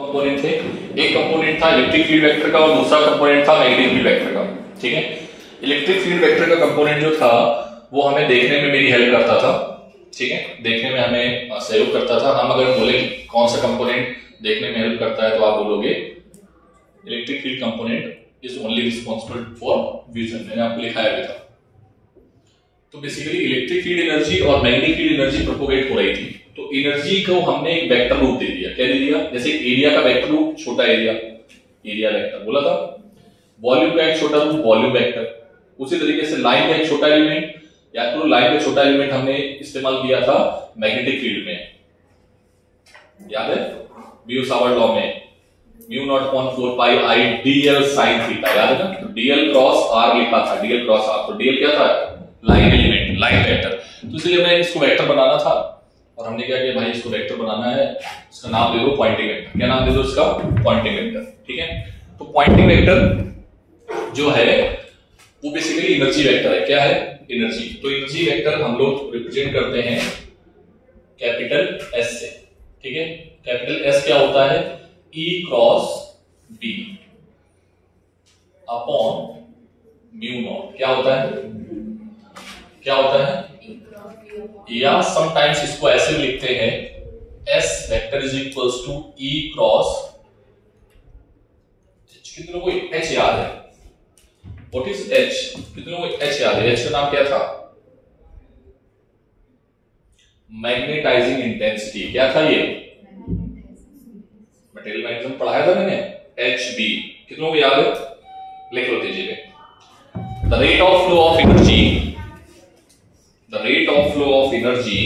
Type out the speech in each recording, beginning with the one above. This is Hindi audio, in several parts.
कंपोनेंट थे। एक कंपोनेंट था इलेक्ट्रिक फील्ड वेक्टर का और दूसरा कंपोनेंट था मैग्नेटिक फील्ड वेक्टर का। ठीक है, इलेक्ट्रिक फील्ड वेक्टर का कंपोनेंट जो था वो हमें देखने में मेरी हेल्प करता था। ठीक है, देखने में हमें सहयोग करता था। हम अगर बोले कौन सा कंपोनेंट देखने में हेल्प करता है तो आप बोलोगे electric field component is only responsible for vision. मैंने आपको लिखाया भी था। तो बेसिकली इलेक्ट्रिक फील्ड एनर्जी और मैग्नेटिक फील्ड एनर्जी प्रोपोगेट हो रही थी। तो एनर्जी को हमने एक वेक्टर रूप दे दिया। क्या दे दिया? जैसे एरिया का वेक्टर रूप छोटा एरिया, एरिया वेक्टर बोला था। वॉल्यूम का एक छोटा रूप वॉल्यूम वेक्टर। उसी तरीके से लाइन का एक छोटा एलिमेंट या तो लाइन का छोटा एलिमेंट हमने इस्तेमाल किया था मैग्नेटिक फील्ड में। याद है म्यू सावर्ट लॉ में म्यू नॉट अपॉन 4 पाई आई डीएल साइन थीटा, याद है ना? तो डीएल क्रॉस आर लिखा था, डीएल क्रॉस आर। तो डीएल क्या था? Line element, line vector. तो इसलिए मैं इसको वेक्टर बनाना था और हमने क्या किया भाई, इसको वेक्टर बनाना है, इसका नाम दे दो पॉइंटिंग वेक्टर। क्या नाम दे दो इसका? Poynting vector. ठीक है, तो पॉइंटिंग वेक्टर जो है वो बेसिकली एनर्जी वेक्टर है। क्या है? एनर्जी। तो एनर्जी वेक्टर हम लोग रिप्रेजेंट करते हैं कैपिटल एस से। ठीक है, कैपिटल एस क्या होता है? E cross B upon mu naught. क्या होता है? क्या होता है? या समटाइम्स इसको ऐसे भी लिखते हैं S vector is equals to E cross, कितनों को H याद है? What is H? कितनों को H याद है? H का नाम क्या था? Magnetising intensity. क्या था ये? मटेरियल मैग्नेटिज्म पढ़ाया था मैंने, HB। कितनों को याद है? लिख लो तेजी में। The rate of flow of energy, the rate of flow of energy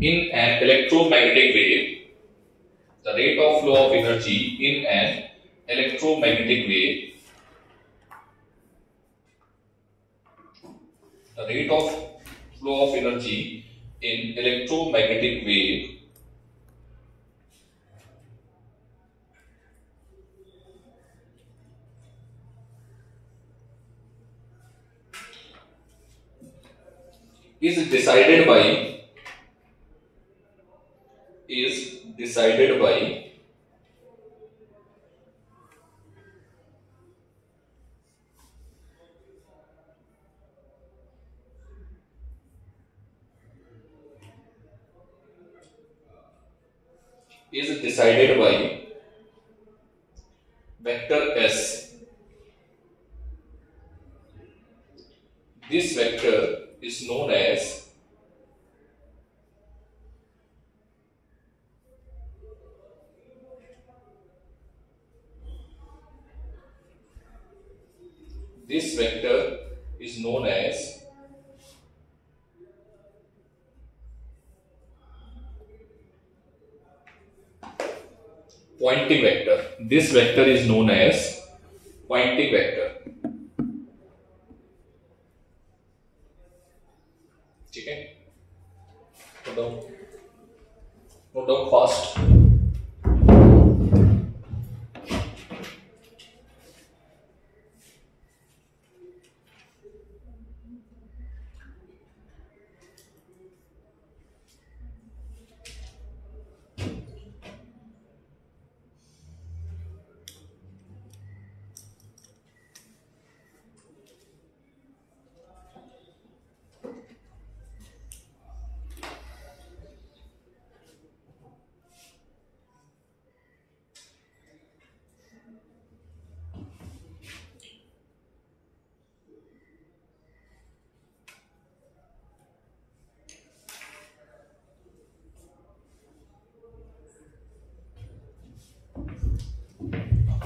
in an electromagnetic wave, the rate of flow of energy in an electromagnetic wave, the rate of flow of energy in electromagnetic wave is decided by is decided by vector S. This vector is known as pointing vector. This vector is known as pointing vector. ठीक है, note down fast.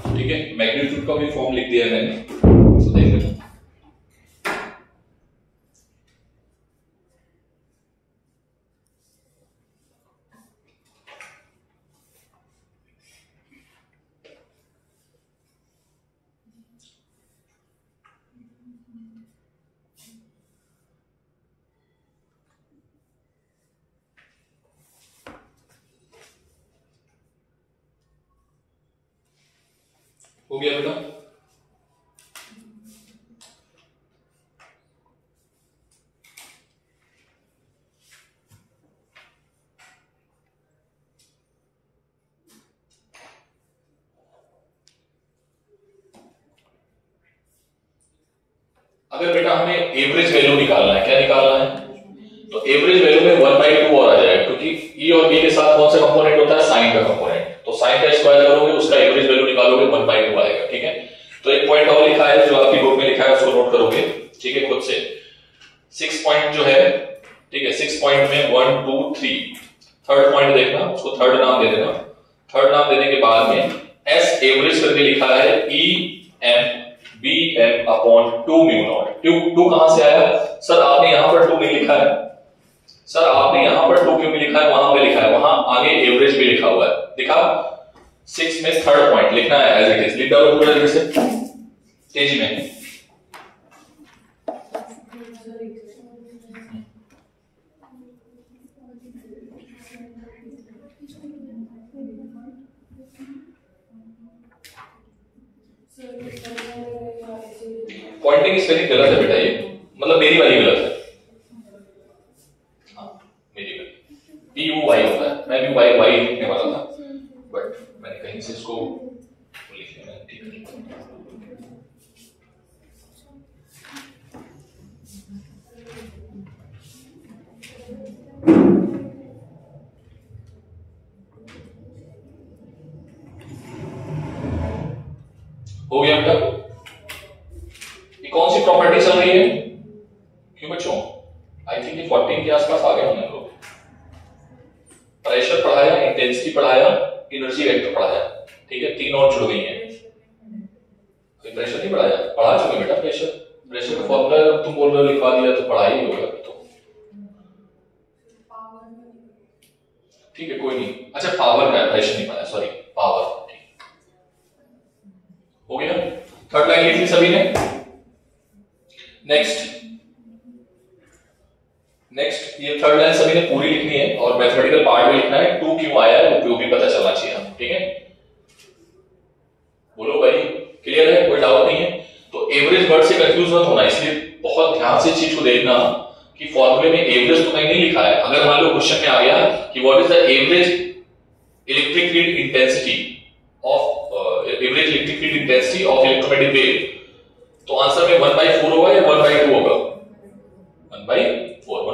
ठीक है, मैग्नीट्यूड का भी फॉर्म लिख दिया है मैंने, तो देख लेना। हो गया बेटा? अगर बेटा हमें एवरेज वैल्यू निकालना है, क्या निकालना है, तो एवरेज वैल्यू में 1/2 और आ जाएगा, क्योंकि ई और बी के साथ कौन सा कंपोनेंट होता है, साइन का कंपोनेंट। तो साइन का स्क्वायर करोगे उसका एवरेज वैल्यू निकालोगे 1/2 आएगा। ठीक है, तो एक पॉइंट और लिखा है जो आपकी बुक में लिखा है उसको नोट करोगे। ठीक है, खुद से 6 पॉइंट जो है, ठीक है, 6 पॉइंट में 1 2 3 थर्ड पॉइंट देखना, उसको थर्ड नाम दे देना। थर्ड नाम देने के बाद में एस एवरेज करके लिखा है E M B M upon 2 mu naught. 2 कहां से आया सर, आपने यहां पर 2 नहीं लिखा है सर, आपने यहां पर 2 क्यों नहीं लिखा है, वहां पे लिखा है, वहां आगे एवरेज भी लिखा हुआ है, दिखा। 6 में थर्ड पॉइंट लिखना है एज इट इज, लिख डालो पूरा जल्दी से तेजी में। पॉइंटिंग इस वेरी गलत है बेटा, ये मतलब मेरी वाली गलत है, हाँ मेरी वाली पी यू वाई होता है, मैं भी वाई वाई लिखने वाला था बट मैंने कहीं से इसको लिख लिया, ठीक है। हो गया बेटा, कौन सी प्रॉपर्टी चल रही है, क्यों बच्चों, आई थिंक ये 14 के आसपास आ गए हम लोग। प्रेशर पढ़ाया, इंटेंसिटी पढ़ाया, एनर्जी वेक्टर पढ़ाया, ठीक है, 3 और जुड़ गई हैं। प्रेशर नहीं पढ़ाया, पढ़ा चुके बेटा प्रेशर, प्रेशर का फॉर्मूला तुम बोल रहे हो लिखवा दिया तो पढ़ा ही होगा तो, ठीक है कोई नहीं। अच्छा पावर का है, प्रेशर नहीं पढ़ाया, सॉरी पावर, ठीक हो गया। थर्ड लाइन लिख ली सभी ने। नेक्स्ट ये थर्ड लाइन सभी ने पूरी लिखनी है और मैथमेटिकल पार्ट में लिखना है, 2 क्यों आया है वो भी पता चलना चाहिए, ठीक है। बोलो भाई क्लियर है, कोई डाउट नहीं है। तो एवरेज वर्ड से कंफ्यूज मत होना, इसलिए बहुत ध्यान से चीज को देखना कि फॉर्मूले में एवरेज तो मैंने नहीं लिखा है। अगर मान लो क्वेश्चन में आ गया कि what is the average electric field intensity of electromagnetic wave, तो आंसर में 1/4 होगा या 1/2 होगा, 1/4,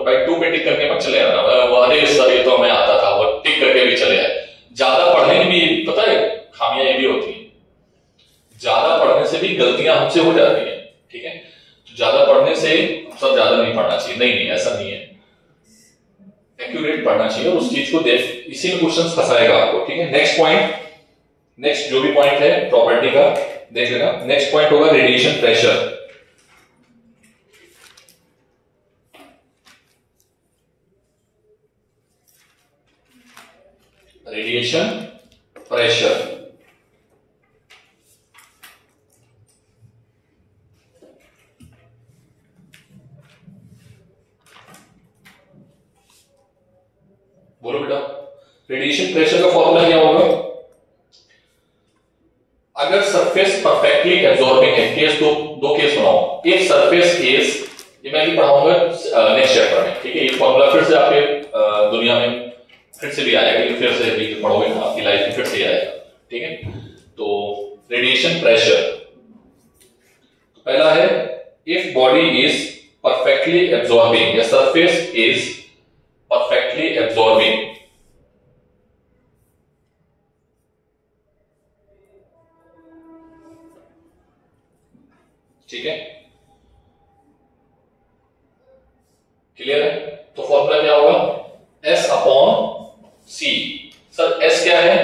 1/2 पे टिक करके मत चले आना, अरे सर ये तो हमें आता था, वो टिक करके भी चले आए। ज्यादा पढ़ने की भी पता है खामियां ये भी होती है, ज्यादा पढ़ने से भी गलतियां हमसे हो जाती है, ठीक है। तो ज्यादा पढ़ने से सब ज्यादा नहीं पढ़ना चाहिए, नहीं ऐसा नहीं है, एक्यूरेट पढ़ना चाहिए और उस चीज को देख, इसी में क्वेश्चन फंसाएगा आपको, ठीक है। नेक्स्ट पॉइंट, नेक्स्ट जो भी पॉइंट है प्रॉपर्टी का देख लेना। नेक्स्ट पॉइंट होगा रेडिएशन प्रेशर। रेडिएशन प्रेशर बोलो बेटा, रेडिएशन प्रेशर का फॉर्मूला क्या होगा। अगर सरफेस परफेक्टली एब्जॉर्बिंग है, केस दो केस बनाओ, एक सरफेस केस, ये मैं भी पढ़ाऊंगा नेक्स्ट चैप्टर में, ठीक है। ये फॉर्मूला फिर से आपके दुनिया में फिर से भी आएगा, ये फिर से भी पढ़ोगे ना आपकी लाइफ में फिर से आएगा, ठीक है। तो रेडिएशन प्रेशर पहला है, if body is perfectly absorbing या सरफेस इज परफेक्टली एब्जॉर्बिंग, ठीक है, क्लियर है। तो फॉर्मूला क्या होगा, S upon C। Sir S क्या है,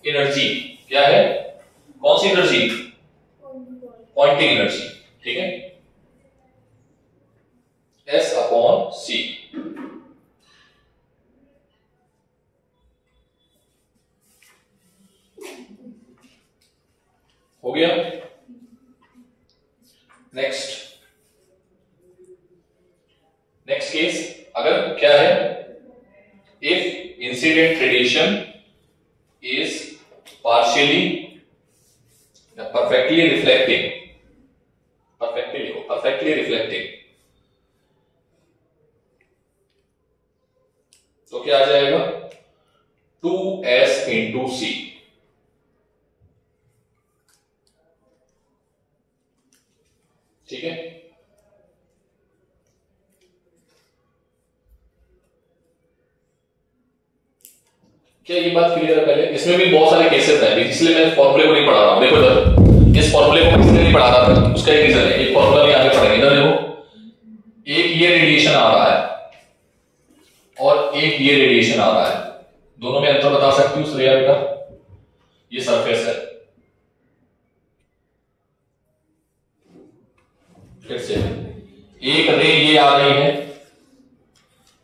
एनर्जी, क्या है, कौन सी एनर्जी, पॉइंटिंग एनर्जी, ठीक है, S अपॉन C। हो गया। नेक्स्ट केस, अगर क्या है, if incident radiation is partially perfectly reflecting, perfectly reflecting, तो क्या आ जाएगा, 2S इंटू C, ठीक है। क्या ये बात क्लियर है? पहले इसमें भी बहुत सारे केसेस हैं, इसलिए मैं फॉर्मूले को नहीं पढ़ा रहा हूं। देखो इधर इस फॉर्मूले को इसलिए नहीं पढ़ा रहा था, उसका एक रीजन है, एक फॉर्मूला नहीं आगे पढ़ेंगे। इधर देखो, एक ये रेडिएशन आ रहा है और एक ये रेडिएशन आ रहा है, दोनों में अंतर बता सकती हूँ श्रेया बेटा? ये सरफेस है, फिर से एक रे ये आ रही है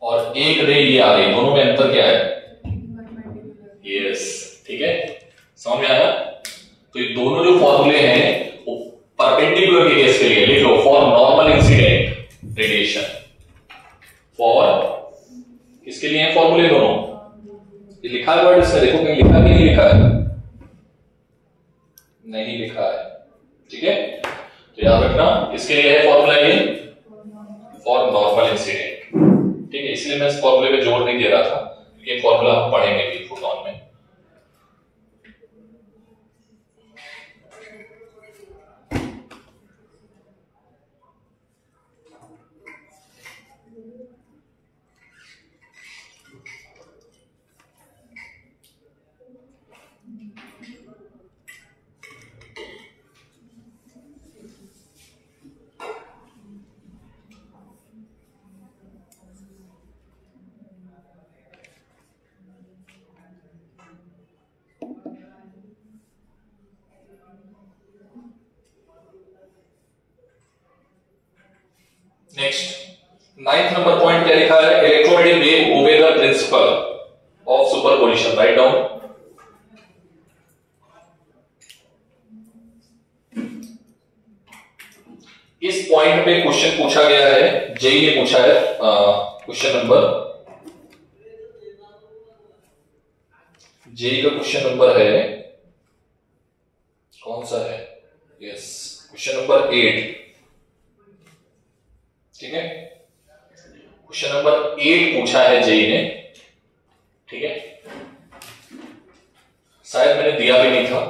और एक रे ये आ रही है, दोनों में अंतर क्या है? यस, ठीक है, समझ में आया? तो ये दोनों जो फॉर्मूले हैं वो परपेंडिकुलर के केस के लिए लिख लो, for normal incident radiation, for किसके लिए है फॉर्मूले दोनों? ये लिखा है वर्ड इसमें, देखो कहीं लिखा कि नहीं लिखा है? नहीं लिखा है, ठीक है, तो याद रखना किसके लिए है फॉर्मूला ये? फॉर नॉर्मल इंसिडेंट, ठीक है। इसलिए मैं इस फॉर्मूले पे जोर नहीं दे रहा था, ये फॉर्मूला हम पढ़ेंगे भी फोटोन में। नेक्स्ट 9th नंबर पॉइंट क्या लिखा है? Electromagnetic wave obey the principle of superposition, write down. इस पॉइंट पे क्वेश्चन पूछा गया है, जेई ने पूछा है, क्वेश्चन नंबर जेई का क्वेश्चन नंबर है, कौन सा है? यस, क्वेश्चन नंबर 8, ठीक है, क्वेश्चन नंबर 8 पूछा है जेई ने, ठीक है। शायद मैंने दिया भी नहीं था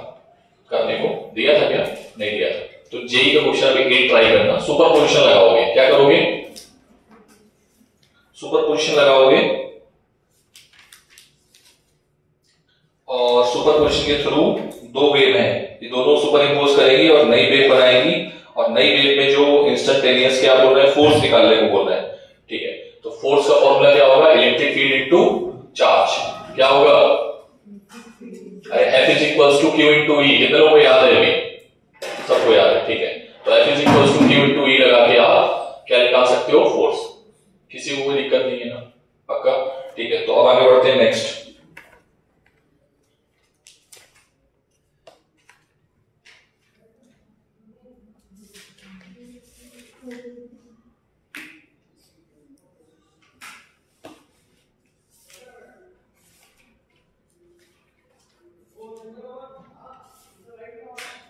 करने को, दिया था क्या? नहीं दिया था। तो जेई का क्वेश्चन अभी 8 ट्राई करना, सुपरपोजिशन लगाओगे, क्या करोगे? सुपरपोजिशन लगाओगे और सुपरपोजिशन के थ्रू दो वेव हैं, ये दोनों सुपर इंपोज करेगी और नई वेव बनाएगी, और नई वेव में जो इंस्टेंटेनियस क्या बोल रहे हैं? फोर्स निकालने को बोल रहे हैं, ठीक है। तो फोर्स का फॉर्मूला क्या होगा? इलेक्ट्रिक फील्ड इनटू चार्ज, क्या होगा? F is equals to Q into E, कितने लोगों को याद है? अभी सबको याद है, ठीक है। तो F is equals to Q into E लगा के आप क्या निकाल सकते हो? फोर्स। किसी को कोई दिक्कत नहीं है ना? पक्का, ठीक है। तो अब आगे बढ़ते हैं नेक्स्ट।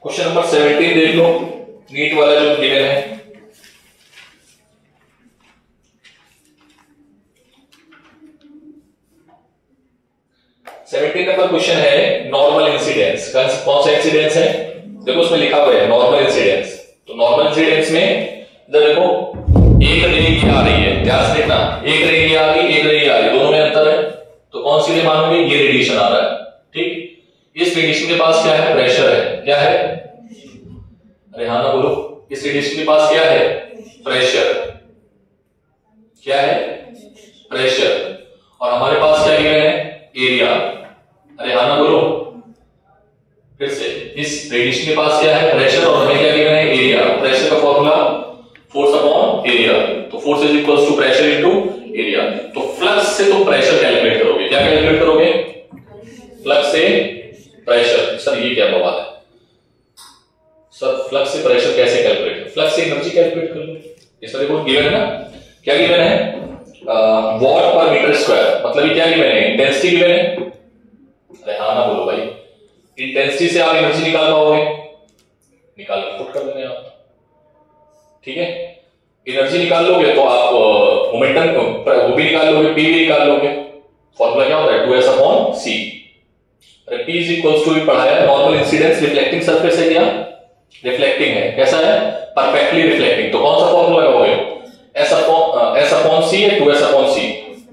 क्वेश्चन नंबर 17 देख लो, नीट वाला जो गिवन है। नंबर क्वेश्चन है नॉर्मल इंसिडेंस। कौन सा इंसिडेंस है? देखो उसमें लिखा हुआ है नॉर्मल इंसिडेंस। तो नॉर्मल इंसिडेंस में इधर देखो, एक रे ये आ रही है, ध्यान से देखना, एक रे ये आ रही, एक रे ये आ रही, दोनों में अंतर है। तो कौन सी रे मानोगे? ये रेडिएशन आ रहा है, ठीक। इस रेडिएशन के पास क्या है? प्रेशर है। क्या है? अरे हाँ ना बोलो, इस रेडिएशन के पास क्या है? प्रेशर। क्या है? प्रेशर। और हमारे पास क्या गिवन है? एरिया। अरे हाँ ना बोलो, फिर से, इस रेडिएशन के पास क्या है? प्रेशर, और हमें क्या गिवन है? एरिया। प्रेशर का फॉर्मूला फोर्स अपॉन एरिया। तो force is equals to pressure into area. तो फ्लक्स से तुम प्रेशर कैलकुलेट करोगे। क्या कैलकुलेट करोगे? फ्लक्स से प्रेशर। सर ये क्या बवाल है सर? फ्लक्स से प्रेशर कैसे कैलकुलेट? फ्लक्स से एनर्जी कैलकुलेट कर लो। इस तरह को गिवन है ना, क्या गिवन है? वॉट पर मीटर स्क्वायर। मतलब ये क्या गिवन है? इंटेंसिटी गिवन है। अरे हाँ ना बोलो भाई, इंटेंसिटी से आप एनर्जी निकाल पाओगे? निकाल के पुट कर देंगे आप, ठीक है। एनर्जी निकाल लोगे तो आप मोमेंटम वो भी निकाल लोगे, पी भी निकाल लोगे। फॉर्मूला क्या होता है? 2s upon c। अरे p इज इक्वल्स टू, पढ़ाया है, नॉर्मल इंसिडेंस रिफ्लेक्टिंग सरफेस है। क्या रिफ्लेक्टिंग है? कैसा है? Perfectly reflecting. तो कौन सा फॉर्मूला लगाओगे? s अपॉन c है 2s अपॉन c।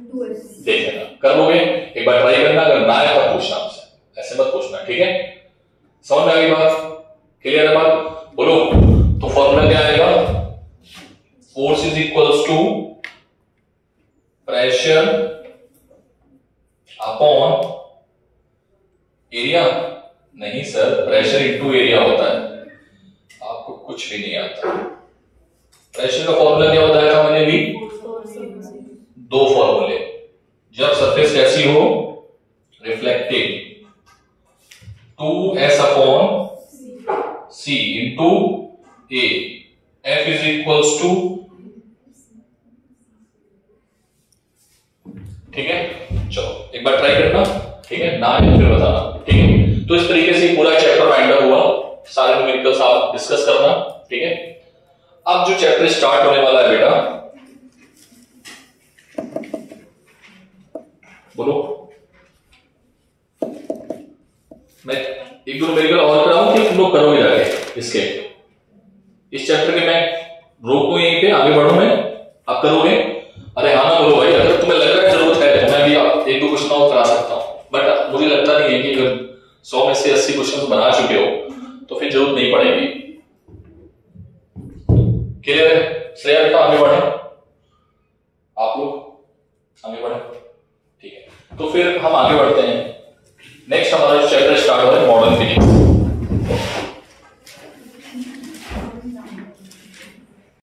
देख लेना, कर लोगे एक बार ट्राई करना, अगर ना आए तब पूछना आपसे, ऐसे मत पूछना, ठीक है? समझ में आ गई बात? क्लियर है बात? बोलो। तो फॉर्मूला क्या आएगा? Force is equals to pressure upon area. नहीं सर, प्रेशर इनटू एरिया होता है, आपको कुछ भी नहीं आता। प्रेशर का फॉर्मूला क्या बताया था मैंने भी? दो फॉर्मूले, जब सरफेस कैसी हो, reflective, 2s upon c into a, f is equals to, ठीक है? चलो एक बार ट्राई करना, ठीक है? ना है फिर बताना, ठीक है? तो इस तरीके से पूरा चैप्टर वाइंड अप हुआ, सारे न्यूमेरिकल्स आप डिस्कस करना, ठीक है? अब जो चैप्टर स्टार्ट होने वाला है बेटा, बोलो। मैं एक दो न्यूमेरिकल और कराऊं कि तुम लोग करोगे जाके इसके? इस चैप्टर के मैं रोकूं यहीं पे, आगे बढ़ूं मैं, आप करोगे? अरे हाँ ना बोलो भाई, अगर तुम्हें लग रहा है जरूरत है तो मैं भी एक दो क्वेश्चन और करा सकता हूं, बट मुझे लगता नहीं है कि अगर 100 में से 80 क्वेश्चन बना चुके हो तो फिर जरूरत नहीं पड़ेगी। क्लियर है? श्रेया बेटा आगे बढ़े, आप लोग आगे बढ़े, ठीक है? तो फिर हम आगे बढ़ते हैं। नेक्स्ट हमारा चैप्टर स्टार्ट हो रहा है मॉडल